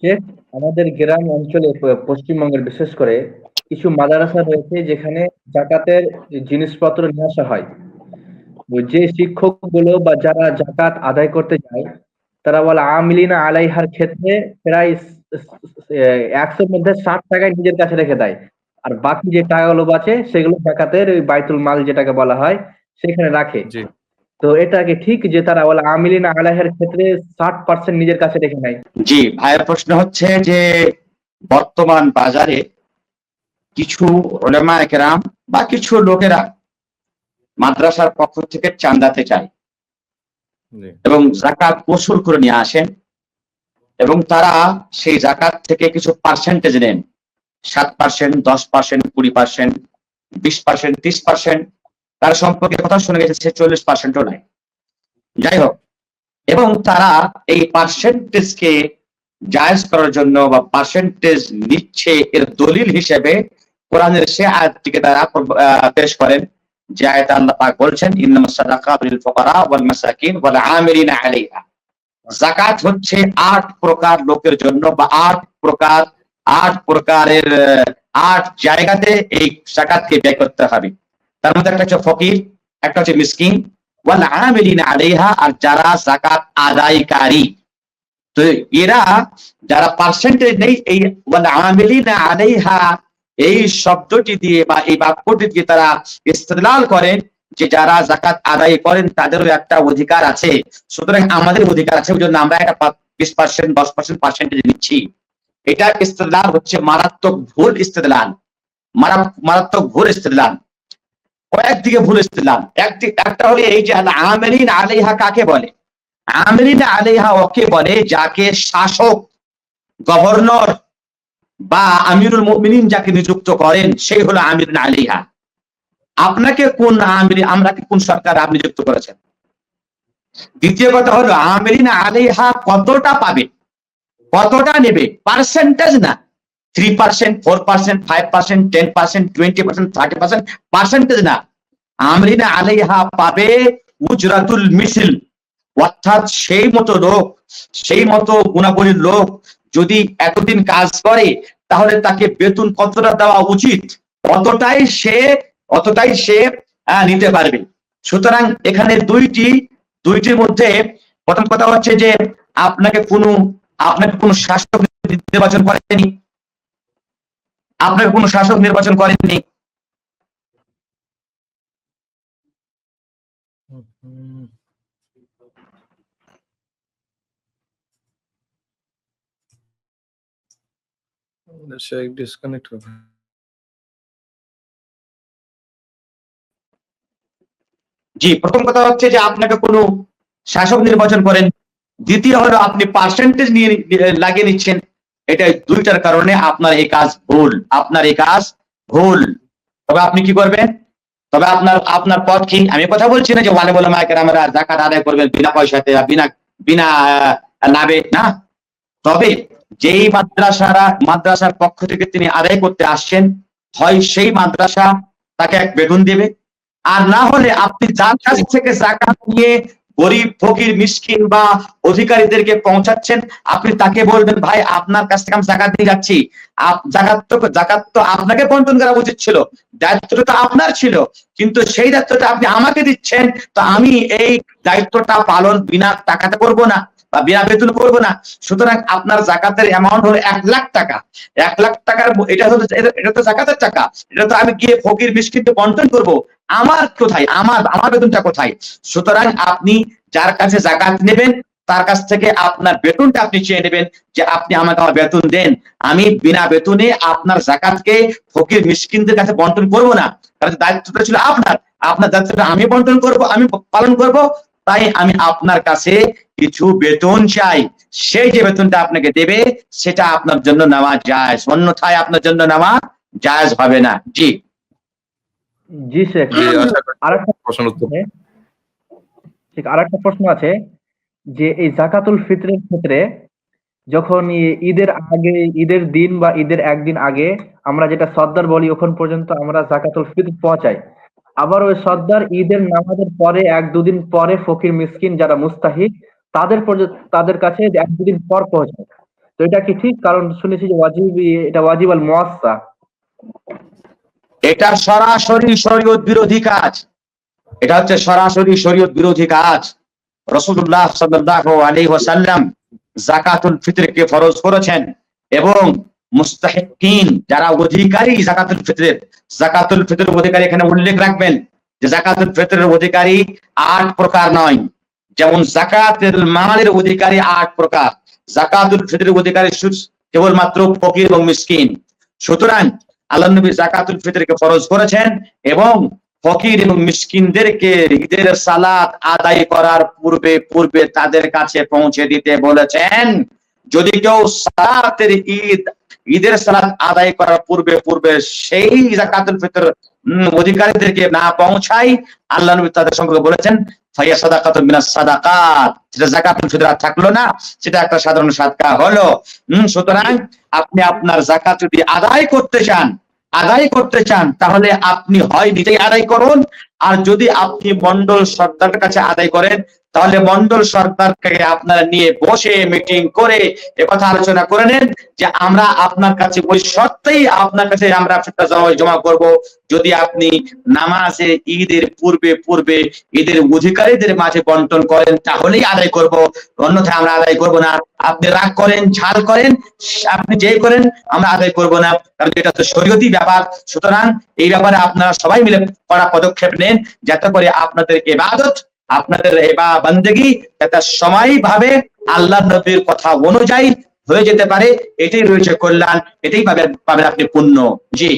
শেখ, আমাদের গ্রাম অঞ্চলে পশ্চিমবঙ্গের বিশেষ করে কিছু মাদ্রাসা রয়েছে যেখানে জাকাতের জিনিসপত্র নিয়ে আসা হয়। যে শিক্ষকগুলো বা যারা জাকাত আদায় করতে যায় তারা বলে আমিলিনা আলাইহার ক্ষেত্রে প্রায় 100-র মধ্যে 60 টাকায় নিজের কাছে রেখে দেয়। আর বাকি যে টাকাগুলো বাঁচে সেগুলো জাকাতের ওই বাইতুল মাল যেটাকে বলা হয় সেখানে রাখে। জি তো এটা কি ঠিক যে তারা বলে আমিলিনা আলাইহার ক্ষেত্রে 60% নিজের কাছে রেখে নেয়? জি, ভাইয়ের প্রশ্ন হচ্ছে যে বর্তমান বাজারে কিছু উলামায়ে কেরাম বা কিছু লোকেরা মাদ্রাসার পক্ষ থেকে চাঁদাতে চায় জি এবং জাকাত ওসুল করে নিয়ে আসেন এবং তারা সেই জাকাত থেকে কিছু পার্সেন্টেজ নেন, 7%, 10%, 20%, 20%, 30%। তার সম্পর্কে কথা শুনে গেছে সে 40%ও নাই। যাই হোক, এবং তারা এই পার্সেন্টেজকে জায়েজ করার জন্য বা পার্সেন্টেজ নিচ্ছে এর দলিল হিসেবে কোরআনের সে আয়াতটিকে তারা পেশ করেন, যে আয়াতে আল্লাহ পাক বলছেন ইন্নামাস সাদাকাতু লিল ফুকারা ওয়াল মাসাকিন ওয়াল আমিলিনা আলাইহা। যাকাত হচ্ছে 8 প্রকার লোকের জন্য বা 8 প্রকারের 8 জায়গাতে এই যাকাতকে ব্যয় করতে হবে। তার মধ্যে একটা হচ্ছে ফকির, একটা হচ্ছে মিসকিন, ওয়াল আমিলিনা আলাইহা, আর যারা যাকাত আদায়কারী। তো এরা যারা পার্সেন্টেজ নেই, এই ওয়াল আমিলিনা আলাইহা এই শব্দটি দিয়ে বা এই বাক্যটি দিয়ে তারা ইস্তেদলাল করেন যে যারা যাকাত আদায় করেন তাদেরও একটা অধিকার আছে, সুতরাং আমাদের অধিকার আছে, ওই জন্য আমরা একটা 20%, 10% পার্সেন্টেজ নিচ্ছি। এটা ইস্তেদলাল হচ্ছে মারাত্মক ভুল ইস্তেদলাল, মারাত্মক ভুল ইস্তেদলাল। কয়েকদিকে ভুল ইস্তেদলাল। একটা হলো এই যে আল আমিলিন আলাইহা কাকে বলে? আমিলিন আলাইহা ওকে বলে যাকে শাসক, গভর্নর বা আমিরুল মুমিনিন যাকে নিযুক্ত করেন সেই হলো আমিলিন আলাইহা। আপনাকে কোন আমির, আমরা কোন সরকার আপনি নিযুক্ত করেছেন? দ্বিতীয় কথা হলো আমিলিন আলাইহা কতটা পাবে, কতটা নেবে, পার্সেন্টেজ না। 3%, 4%, 5%, 10%, 20%, 30% পার্সেন্টেজ না। আমরিনা আলাইহা পাবে উজরাতুল মিসল, অর্থাৎ সেই মতো লোক, সেই মতো গুণাবলীর লোক যদি এতদিন কাজ করে তাহলে তাকে বেতন কতটা দেওয়া উচিত অতটাই সে নিতে পারবে। সুতরাং এখানে দুইটির মধ্যে প্রথম কথা হচ্ছে যে আপনাকে কোনো শাসক নির্বাচন করেনি, আপনাকে কোনো শাসক নির্বাচন করেননি। শেখ ডিসকানেক্ট হবে। জি, প্রথম কথা হচ্ছে যে আপনাকে কোনো শাসক নির্বাচন করেন। দ্বিতীয় হলো আপনি পার্সেন্টেজ নিয়ে লাগিয়ে নিচ্ছেন। এটা দুইটার কারণে আপনার এই কাজ ভুল। তবে আপনি কি করবেন? তবে আপনার পথ কি? আমি কথা বলছি না যে ওয়ালিম উলামায়ে কেরামরা যাকাত আদায় করবেন বিনা পয়সাতে, বিনা লাভে না। তবে যেই মাদ্রাসার পক্ষ থেকে তিনি আদায় করতে আসছেন, হয় সেই মাদ্রাসা তাকে এক বেতন দেবে, আর না হলে আপনি যার কাছ থেকে যাকাত নিয়ে গরিব, ফকির, মিসকিন বা অধিকারীদেরকে পৌঁছাচ্ছেন, আপনি তাকে বলবেন ভাই আপনার কাছ থেকে আমি যাকাত দিয়ে যাচ্ছি, যাকাত তো আপনাকে বন্টন করা উচিত ছিল, দায়িত্বটা তো আপনার ছিল, কিন্তু সেই দায়িত্বটা আপনি আমাকে দিচ্ছেন, তো আমি এই দায়িত্বটা পালন বিনা টাকাতে করব না বা বিনা বেতন করবো না। সুতরাং আপনার যাকাতের অ্যামাউন্ট হলো 1 লাখ টাকা। 1 লাখ টাকার এটা তো যাকাতের টাকা, এটা তো আমি গিয়ে ফকির মিসকিনকে বন্টন করব, আমার কোথায়, আমার বেতনটা কোথায়? সুতরাং আপনি যার কাছে যাকাত নেবেন তার কাছ থেকে আপনার বেতনটা আপনি চেয়ে নেবেন যে আপনি আমাকে আমার বেতন দেন, আমি বিনা বেতনে আপনার যাকাতকে ফকির মিসকিনদের কাছে বন্টন করব না, কারণ দায়িত্বটা ছিল আপনার দায়িত্বটা আমি বন্টন করব, আমি পালন করব, তাই আমি আপনার কাছে কিছু বেতন চাই, সেই যে বেতনটা আপনাকে দেবে সেটা আপনার জন্য নেওয়া জায়েজ, অন্যথায় আপনার জন্য নেওয়া জায়েজ হবে না। জি জি শেখ, জি আশা করি আরেকটা প্রশ্ন উত্তর। আরেকটা প্রশ্ন আছে যে এই জাকাতুল ফিতরের ক্ষেত্রে যখন ঈদের দিন বা ঈদের একদিন আগে আমরা যেটা সর্দার বলি ওখান পর্যন্ত আমরা জাকাতুল ফিতর পৌঁছাই, আবার ওই সর্দার ঈদের নামাজের পরে 1-2 দিন পরে ফকির মিসকিন যারা মুস্তাহিক তাদের কাছে 1-2 দিন পর পৌঁছায়। তো এটা কি ঠিক? কারণ শুনেছি যে এটা ওয়াজিব আল মুয়াসসা। এটা সরাসরি শরীয়ত বিরোধী কাজ। এটা হচ্ছে সরাসরি শরীয়ত বিরোধী কাজ। রাসূলুল্লাহ সাল্লাল্লাহু আলাইহি ওয়াসাল্লাম যাকাতুল ফিতরকে ফরজ করেছেন এবং মুস্তাহিকিন যারা অধিকারী যাকাতুল ফিতরের অধিকারী, এখানে উল্লেখ রাখবেন যে যাকাতুল ফিতরের অধিকারী 8 প্রকার নয়। যেমন যাকাতুল মালের অধিকারী 8 প্রকার, যাকাতুল ফিতরের অধিকারী কেবলমাত্র ফকির এবং মিসকিন। সুতরাং আল্লাহ নবী যাকাতুল ফিতরকে ফরজ করেছেন এবং ফকির এবং মিসকিনদেরকে ঈদের সালাত আদায় করার পূর্বে তাদের কাছে পৌঁছে দিতে বলেছেন। যদি কেউ ঈদের সালাত আদায় করার পূর্বে সেই যাকাতুল ফিতর অধিকারীদেরকে না পৌঁছায়, আল্লাহ নবী তাদের সম্পর্কে বলেছেন ফাইয়া সাদাকাতুন মিনাস সাদাকাত, সেটা যাকাতুল ফিতর আর থাকলো না, সেটা একটা সাধারণ সাদকা হলো। সুতরাং আপনি আপনার যাকাত যদি আদায় করতে চান তাহলে আপনি হয় নিজেই আদায় করুন, আর যদি আপনি মন্ডল সর্দারের কাছে আদায় করেন তাহলে মন্ডল সর্দারকে আপনারা নিয়ে বসে মিটিং করে একথা আলোচনা করে নেন যে আমরা আপনার কাছে ওই শর্তেই আপনার কাছে আমরা জমা করব যদি আপনি নামাজে ঈদের পূর্বে ঈদের অধিকারীদের মাঝে বন্টন করেন, তাহলেই আদায় করব, অন্যথায় আমরা আদায় করব না। আপনি রাগ করেন, ঝাল করেন, আপনি যেই করেন, আমরা আদায় করব না, কারণ এটা তো শরীয়তি ব্যাপার। সুতরাং এই ব্যাপারে আপনারা সবাই মিলে কড়া পদক্ষেপ নেন যাতে করে আপনাদের ইবাদত, আপনাদের বান্দেগী যাতে সময়ভাবে আল্লাহ নবীর কথা অনুযায়ী হয়ে যেতে পারে। এটাই রয়েছে কল্যাণ, এটাই পাবেন আপনি পুণ্য। জি।